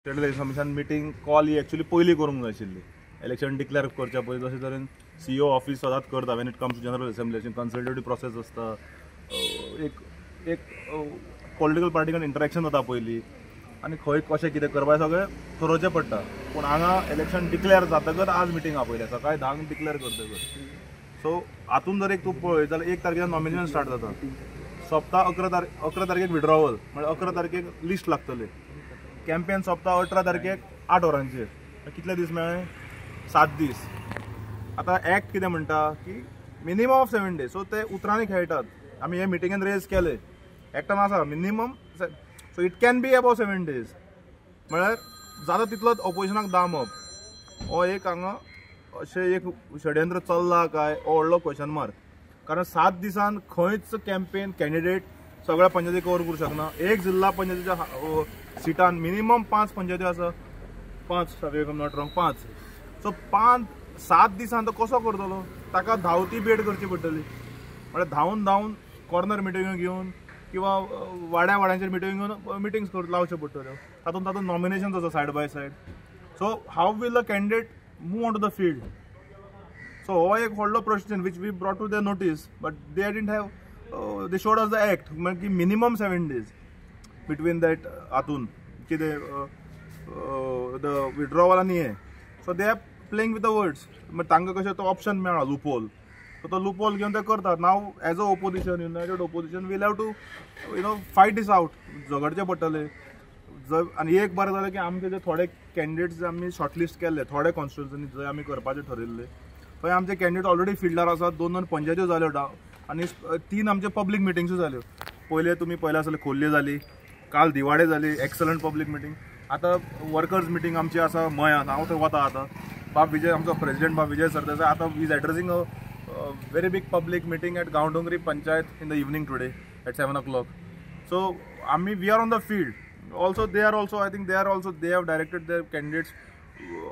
State election commission meeting call ही actually पयलीं करूंक जाय आशिल्ली इलेक्शन डिक्लेअर करच्या पयलीं जशें तरेन CEO ऑफिस सदांच करता when it comes to general assembly consultative process आसता एक पॉलिटिकल पार्टी कडेन इंटरेक्शन जाता पयलीं आनी खंय कशें कितें करपाचें सगळें थारोवचें पडटा पूण हांगा इलेक्शन डिक्लेअर जातकच आज मिटींग आहा पयल्या सकाळीं 10 डिक्लेअर करतकच सो हातून जर एक तूं पळयत जाल्यार 1 तारखेर नॉमिनेशन स्टार्ट जाता सोंपता 11 तारखेक विड्रॉवल म्हणजे 11 तारखेक लिस्ट लागतली कॅम्पेन सोंपता 18 तारखेक 8 वरांचेर कितले दीस मेळ्ळे 7 दीस आतां एक्ट कितें म्हणटा की मिनिमम ऑफ 7 डेज सो ते उतरांनी खेळटात आमी हे मिटिंगेन रेज केले एक्टान आसा minimum so it can be above 7 days म्हळ्यार जाता तितलोच ऑपोजिशनाक दामप हो एक हांगा अशें एक षडयंत्र चल्ला काय हो व्हडलो क्वेश्चन मार्क कारण 7 दिसान खंयच कॅम्पेन कॅन्डिडेट सगळ्या पंचायती कवर करूंक शकना एक जिल्हा पंचायतीच्या सिटान मिनिमम 5 पंचायती आसा 5 नॉट रॉंग 5 सो 7 दिसान तो कसो करतलो ताका धांवती बेट करची पडटली म्हळ्यार धांवन कॉर्नर मिटिंग घेवन किंवा वाड्यांचेर मिटिंग घेवन मिटिंग्स लावच्यो पडटल्यो तातूंत नॉमिनेशन्स आसा side by side so how will a candidate move on to the field so हो एक व्हडलो प्रश्न which we brought to their notice but they didn't have they showed us the act म्हणजे minimum 7 days between that हातून कितें the withdrawal आनी हे so they are playing with the words म्हणजे तांकां कशें तो ऑप्शन मेळ्ळा लूपहोल सो तो लूपहोल घेवन ते करतात नाव as a opposition united opposition will have to fight this out झगडचें पडटलें आनी एक बरें जालें की आमचे जे थोडे कॅन्डिडेट्स आमी शॉर्टलिस्ट केल्ले थोडे कॉन्स्टिट्युएन्सीनी जंय आमी करपाचे ठरयल्ले थंय आमचे कॅन्डिडेट ऑलरेडी फिल्डार आसात 2 पंचायत्यो जाल्यो आनी 3 आमचे पब्लीक मिटिंग्सूय जाल्यो पयले तुमी पयले आसले खोर्ले जाली काल दिवाडे जाली एक्सलंट पब्लीक मिटींग आतां वर्कर्स मिटींग आमची आसा मयांत हांव थंय वता आतां बाब विजय आमचो प्रेसिडेंट बाब विजय सरदेसाय आतां is addressing a very big public meeting at Gaondongri Panchayat in the evening today at 7 o'clock. So we are on the field also they have directed their candidates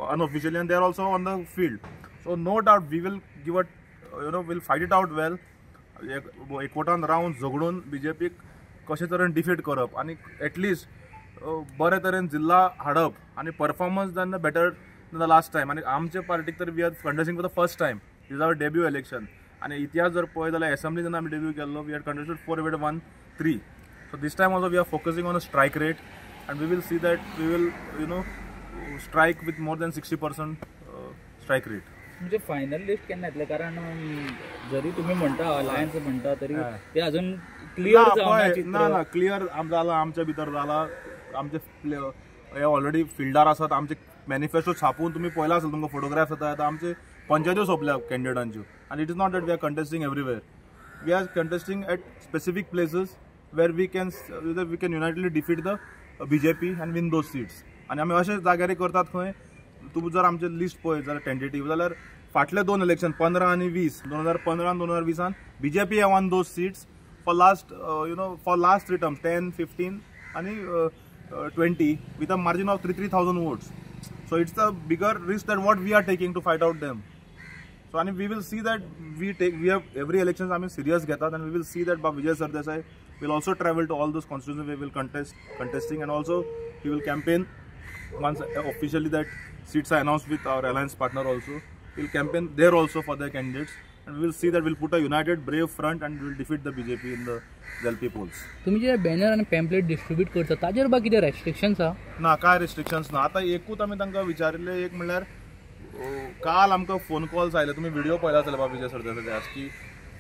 unofficially and they are also on the field so no doubt we will give a we'll fight it out well एकवटान Ravan झगडून BJP कशे तरेन defeat करप आनी at least बरे तरेन जिल्ला हाडप आनी performance than better than the last time आनी आमचे पार्टीक तर we are contesting for the first time is our debut election आनी इतिहास जर पळयत जाल्यार असेंब्ली जेन्ना आमी डेब्यू केल्लो we are contested 4-1-3 so this time also we are focusing on a strike rate and we will see that we will strike with more than 60% strike rate. म्हणजे final list केन्ना येतले कारण जरी तुम्ही म्हणता अलायन्स म्हणता तरी ते अजून क्लियर ना क्लियर जाला आमच्या भितर जाला आमचे हे ऑलरेडी फिल्डार आसात आमचे मॅनिफेस्टो छापून तुम्ही पळयला असेल तुमकां फोटोग्राफ्स येता आमचे पंचायत्यो सोंपल्या कॅन्डिडेटांच्यो आनी it is not that we are contesting everywhere we are contesting at specific places where we can unitedly defeat the BJP and win those seats आणि आम्ही अशें जाग्यार करतात खंय तूं जर आमचे लिस्ट पळयत जाल्यार टेंटेटिव्ह जाल्यार फाटले 2 इलेक्शन 15 आनी 20 2015 आनी 2020 BJP have won those seats for last 3 terms 10, 15 आणि 20 with a margin of 3,000 votes so it's the bigger risk that what we are taking to fight out them so and we will see that we have every elections आम्ही serious घेतात and we will see that Vijay Sardesai will also travel to all those constituencies we will contesting and also he will campaign once officially that seats are announced with our alliance partner also he will campaign there also for their candidates and we will see that we will put a united brave front and we will defeat the BJP in the LP polls. तुम्ही जे banner आणि pamphlet distribute करता ताजेर बा कितें restrictions आहा ना काय रेस्ट्रिक्शन्स ना आता एकूच आमी तांकां विचारिल्ले एक म्हणल्यार काल आमकां फोन कॉल्स आयले तुम्ही व्हिडिओ पळयला आसतले बाबा विजय सरदेसाय आज की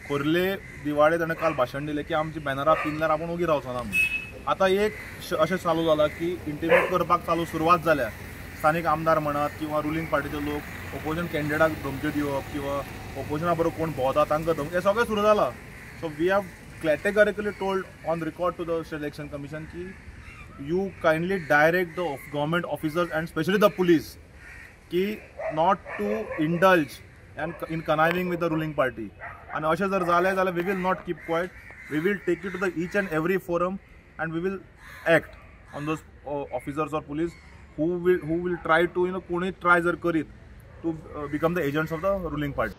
खोर्ले दिवाळे ताणें काल भाशण दिलें की आमची बॅनरां पिनल्यार आपूण उगी रावचो ना म्हणून आतां एक अशें चालू जाला की इंटिमेट करपाक सुरवात जाल्या स्थानीक आमदार म्हणत किंवा रुलींग पार्टीचे लोक ओपोजिशन कॅन्डिडेटाक धमक्यो दिवप किंवा ओपोजिशना बरोबर कोण भोंवता तांकां धमकी हें सगळें सुरू जाला so we have categorically told on record to the state election commission की you kindly direct the government officers and specially the police की not to indulge and in conniving with the ruling party and अशें जर जालें जाल्यार we will not keep quiet we will take it to the each and every forum and we will act on those officers or police who will try to कोणी try जर करीत to become the agents of the ruling party.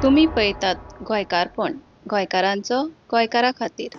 तुम्ही पळयतात गोंयकारपण गोंयकारांचो गोंयकारा खातीर.